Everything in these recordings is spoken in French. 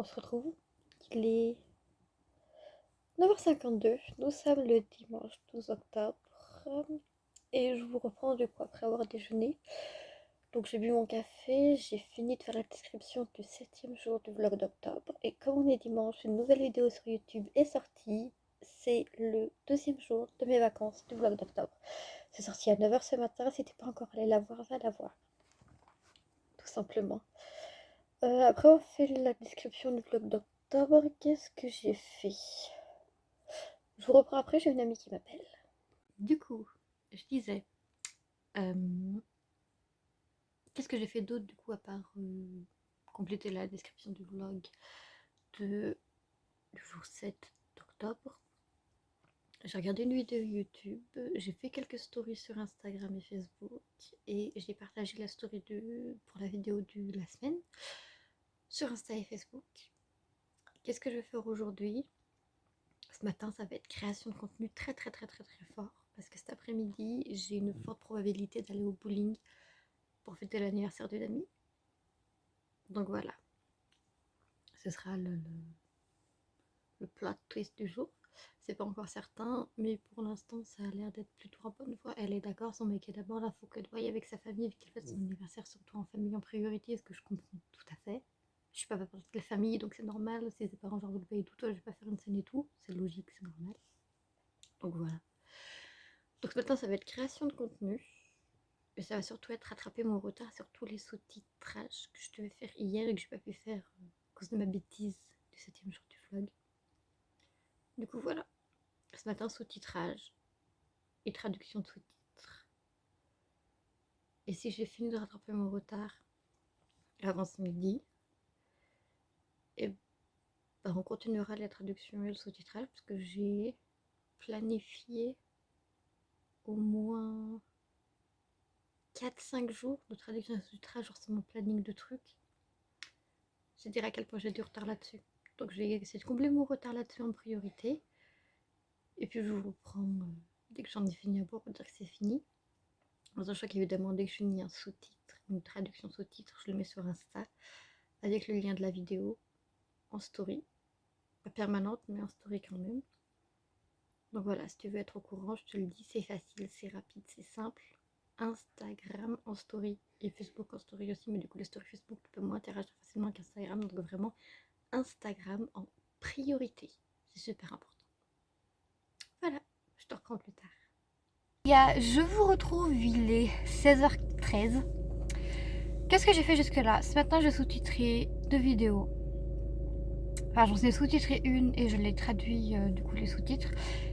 se retrouve. Il est 9h52, nous sommes le dimanche 12 octobre et je vous reprends du coup après avoir déjeuné. Donc j'ai bu mon café, j'ai fini de faire la description du 7e jour du vlog d'octobre et comme on est dimanche, une nouvelle vidéo sur YouTube est sortie. C'est le 2e jour de mes vacances du vlog d'octobre. C'est sorti à 9h ce matin, si t'es pas encore allé la voir, va la voir. Tout simplement. Après avoir fait la description du vlog d'octobre, qu'est-ce que j'ai fait? Je vous reprends après, j'ai une amie qui m'appelle. Du coup, je disais, qu'est-ce que j'ai fait d'autre du coup à part compléter la description du vlog du jour 7 d'octobre? J'ai regardé une vidéo YouTube, j'ai fait quelques stories sur Instagram et Facebook et j'ai partagé la story pour la vidéo de la semaine sur Insta et Facebook. Qu'est-ce que je vais faire aujourd'hui? Ce matin, ça va être création de contenu très fort parce que cet après-midi, j'ai une forte probabilité d'aller au bowling pour fêter l'anniversaire d'une amie. Donc voilà, ce sera le plot twist du jour. C'est pas encore certain, mais pour l'instant, ça a l'air d'être plutôt en bonne voie. Elle est d'accord, son mec est d'abord là, faut qu'elle voie avec sa famille, vu qu'elle fête son anniversaire, surtout en famille en priorité, ce que je comprends tout à fait. Je suis pas partie de la famille, donc c'est normal. Si ses parents genre vous le payez tout, toi je vais pas faire une scène et tout. C'est logique, c'est normal. Donc voilà. Donc ce matin, ça va être création de contenu. Et ça va surtout être rattraper mon retard sur tous les sous-titrages que je devais faire hier et que j'ai pas pu faire à cause de ma bêtise du 7e jour du vlog. Du coup, voilà. Ce matin, sous-titrage et traduction de sous-titres. Et si j'ai fini de rattraper mon retard avant ce midi, et ben on continuera la traduction et le sous-titrage parce que j'ai planifié au moins 4-5 jours de traduction et sous-titrage, genre c'est mon planning de trucs. Je dirais à quel point j'ai du retard là-dessus. Donc je vais essayer de combler mon retard là-dessus en priorité. Et puis je vous reprends dès que j'en ai fini à boire pour dire que c'est fini. En sachant qu'évidemment dès que je finis un sous-titre, une traduction sous-titre, je le mets sur Insta avec le lien de la vidéo en story. Pas permanente mais en story quand même. Donc voilà, si tu veux être au courant, je te le dis, c'est facile, c'est rapide, c'est simple. Instagram en story et Facebook en story aussi, mais du coup les stories Facebook tu peux moins interagir facilement qu'Instagram, donc vraiment Instagram en priorité, c'est super important. Voilà, je te reprends plus tard. Je vous retrouve, il est 16h13. Qu'est-ce que j'ai fait jusque là? Ce matin j'ai sous-titré 2 vidéos. Enfin j'en ai sous-titré une et je l'ai traduit du coup les sous-titres.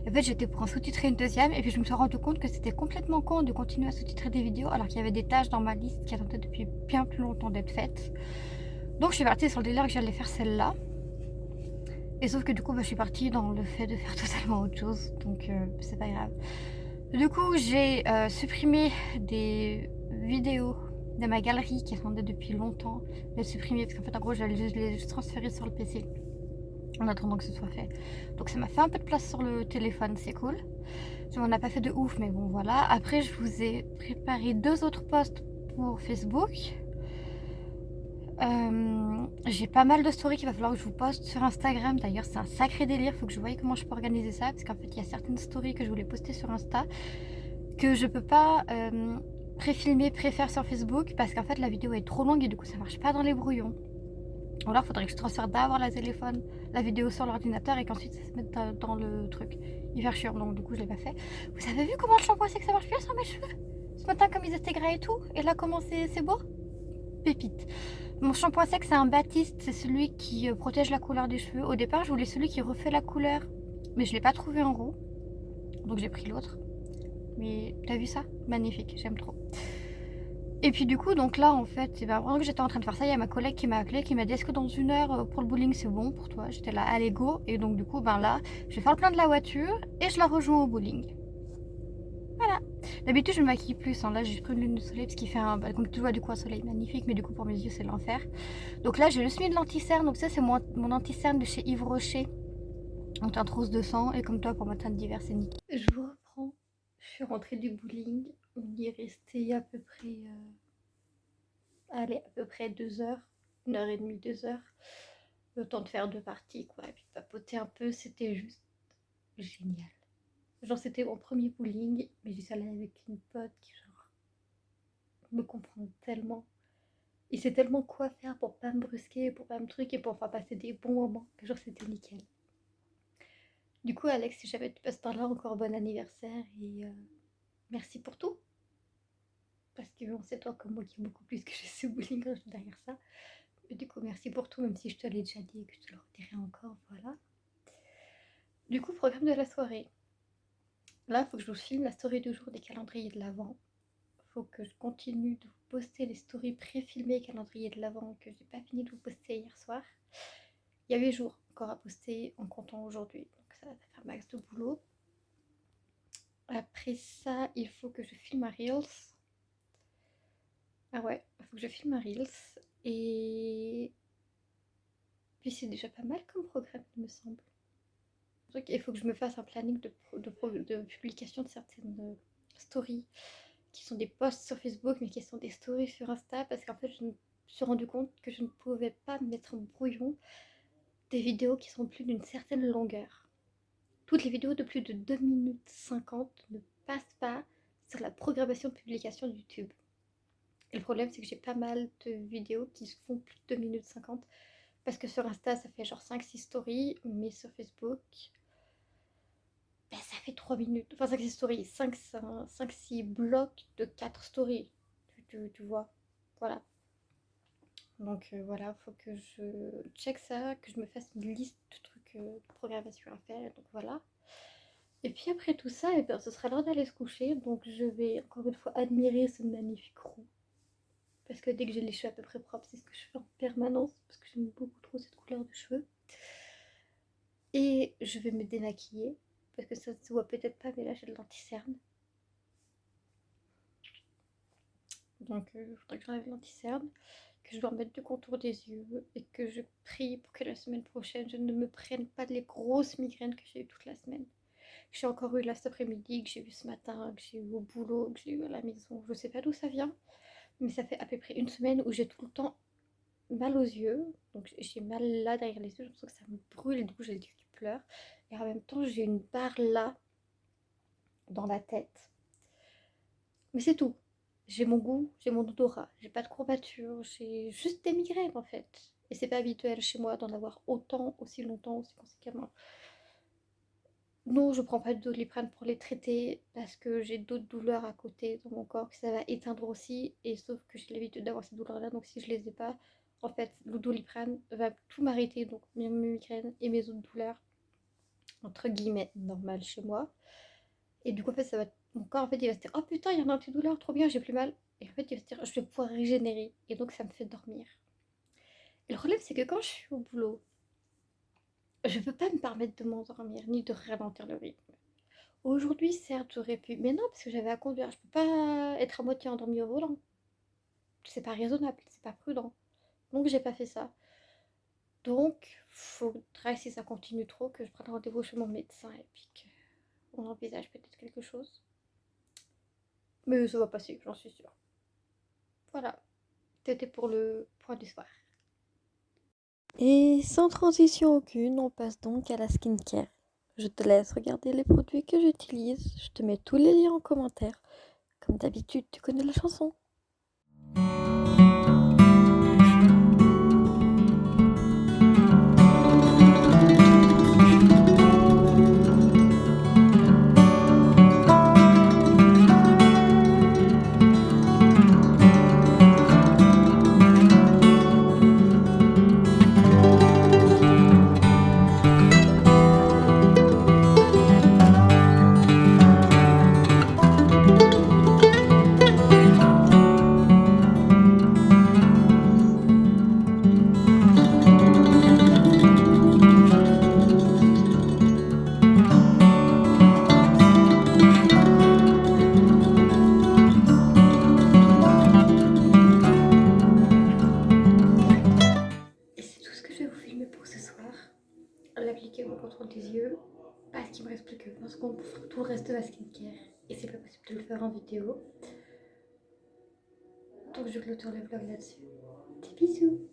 En fait j'étais pour en sous-titrer une deuxième et puis je me suis rendu compte que c'était complètement con de continuer à sous-titrer des vidéos alors qu'il y avait des tâches dans ma liste qui attendaient depuis bien plus longtemps d'être faites. Donc je suis partie sur le délire que j'allais faire celle-là. Et sauf que du coup je suis partie dans le fait de faire totalement autre chose, donc c'est pas grave. Du coup j'ai supprimé des vidéos de ma galerie qui attendaient depuis longtemps d'être supprimées parce qu'en fait en gros j'allais les transférer sur le PC en attendant que ce soit fait. Donc ça m'a fait un peu de place sur le téléphone, c'est cool. Ça m'en a pas fait de ouf mais bon voilà. Après je vous ai préparé 2 autres posts pour Facebook. J'ai pas mal de stories qu'il va falloir que je vous poste sur Instagram. D'ailleurs c'est un sacré délire, faut que je voie comment je peux organiser ça parce qu'en fait il y a certaines stories que je voulais poster sur Insta que je peux pas pré-filmer, pré-faire sur Facebook parce qu'en fait la vidéo est trop longue et du coup ça marche pas dans les brouillons. Ou alors faudrait que je transfère d'abord la vidéo sur l'ordinateur et qu'ensuite ça se mette dans le truc. Hyper chiant, donc du coup je l'ai pas fait. Vous avez vu comment le shampoing c'est que ça marche bien sur mes cheveux ce matin comme ils étaient gras et tout? Et là comment c'est beau? Pépite. Mon shampoing sec c'est un Baptiste, c'est celui qui protège la couleur des cheveux. Au départ je voulais celui qui refait la couleur mais je l'ai pas trouvé en roux. Donc j'ai pris l'autre. Mais t'as vu ça? Magnifique, j'aime trop. Et puis du coup, donc là en fait, pendant que j'étais en train de faire ça, il y a ma collègue qui m'a appelé, qui m'a dit est-ce que dans 1 heure pour le bowling c'est bon pour toi? J'étais là, allez go. Et donc du coup, là, je vais faire le plein de la voiture et je la rejoins au bowling. Voilà. D'habitude je me maquille plus, hein. Là j'ai pris une lune de soleil parce qu'il fait comme tu vois du coup un soleil magnifique, mais du coup pour mes yeux c'est l'enfer. Donc là j'ai juste mis de l'anti-cerne, donc ça c'est mon anti-cerne de chez Yves Rocher. En teinte rose de sang et comme toi pour ma teinte d'hiver c'est nickel. Je vous reprends. Je suis rentrée du bowling. On y est resté à peu près, 2 heures, 1h30, 2 heures. le temps de faire 2 parties quoi et puis de papoter un peu, c'était juste génial. Genre c'était mon premier bowling, mais j'y suis allée avec une pote qui genre me comprend tellement. Il sait tellement quoi faire pour pas me brusquer, pour pas me truquer, pour faire passer des bons moments, que genre c'était nickel. Du coup Alex, si jamais tu passes par là, encore bon anniversaire et merci pour tout. Parce qu'on sait toi comme moi qui est beaucoup plus que je sais bowling quand je suis derrière ça. Et du coup merci pour tout, même si je te l'ai déjà dit et que je te le redirai encore, voilà. Du coup, programme de la soirée. Là, il faut que je vous filme la story du jour des calendriers de l'Avent. Faut que je continue de vous poster les stories pré-filmées calendrier de l'Avent que j'ai pas fini de vous poster hier soir. Il y a 8 jours encore à poster en comptant aujourd'hui, donc ça va faire max de boulot. Après ça, il faut que je filme un Reels. Ah ouais, il faut que je filme un Reels. Et puis c'est déjà pas mal comme programme, il me semble. Il faut que je me fasse un planning de publication de certaines stories qui sont des posts sur Facebook mais qui sont des stories sur Insta parce qu'en fait je me suis rendu compte que je ne pouvais pas mettre en brouillon des vidéos qui sont plus d'une certaine longueur. Toutes les vidéos de plus de 2 minutes 50 ne passent pas sur la programmation de publication de YouTube. Et le problème c'est que j'ai pas mal de vidéos qui se font plus de 2 minutes 50 parce que sur Insta ça fait genre 5-6 stories mais sur Facebook ben, ça fait 3 minutes, enfin 5-6 stories, 5-6 blocs de 4 stories, tu vois, voilà. Donc voilà, faut que je check ça, que je me fasse une liste de trucs de programmation à faire, donc voilà. Et puis après tout ça, et bien, ce sera l'heure d'aller se coucher, donc je vais encore une fois admirer ce magnifique roux. Parce que dès que j'ai les cheveux à peu près propres, c'est ce que je fais en permanence, parce que j'aime beaucoup trop cette couleur de cheveux. Et je vais me démaquiller, parce que ça ne se voit peut-être pas, mais là j'ai de l'anti-cerne. Donc il faudrait que j'enlève l'anti-cerne, que je dois remettre du contour des yeux et que je prie pour que la semaine prochaine je ne me prenne pas les grosses migraines que j'ai eues toute la semaine. Que j'ai encore eu là cet après-midi, que j'ai eu ce matin, que j'ai eu au boulot, que j'ai eu à la maison. Je sais pas d'où ça vient, mais ça fait à peu près une semaine où j'ai tout le temps mal aux yeux. Donc j'ai mal là derrière les yeux, j'ai l'impression que ça me brûle et du coup j'ai les yeux qui pleurent. Et en même temps j'ai une barre là dans la tête. Mais c'est tout. J'ai mon goût, j'ai mon odorat, j'ai pas de courbatures, j'ai juste des migraines en fait. Et c'est pas habituel chez moi d'en avoir autant, aussi longtemps, aussi conséquemment. Non, je prends pas de Doliprane pour les traiter parce que j'ai d'autres douleurs à côté dans mon corps que ça va éteindre aussi. Et sauf que j'ai l'habitude d'avoir ces douleurs-là, donc si je les ai pas, en fait, le Doliprane va tout m'arrêter, donc mes migraines et mes autres douleurs, entre guillemets, normales chez moi. Et du coup, en fait, ça va. Mon corps, en fait, il va se dire: oh putain, il y a un antidouleur, trop bien, j'ai plus mal. Et en fait, il va se dire: je vais pouvoir régénérer. Et donc, ça me fait dormir. Et le problème, c'est que quand je suis au boulot, je peux pas me permettre de m'endormir ni de ralentir le rythme. Aujourd'hui, certes, j'aurais pu. Mais non, parce que j'avais à conduire. Je peux pas être à moitié endormie au volant. C'est pas raisonnable, c'est pas prudent. Donc, j'ai pas fait ça. Donc, faudrait, si ça continue trop, que je prenne rendez-vous chez mon médecin et puis qu'on envisage peut-être quelque chose. Mais ça va passer, j'en suis sûre. Voilà, c'était pour le point du soir. Et sans transition aucune, on passe donc à la skincare. Je te laisse regarder les produits que j'utilise. Je te mets tous les liens en commentaire. Comme d'habitude, tu connais la chanson. Et c'est tout ce que je vais vous filmer pour ce soir. L'appliquer au contour des yeux. Parce qu'il me reste plus que 20 secondes pour faire tout le reste de ma skincare. Et c'est pas possible de le faire en vidéo. Donc je clôture le vlog là-dessus. Des bisous.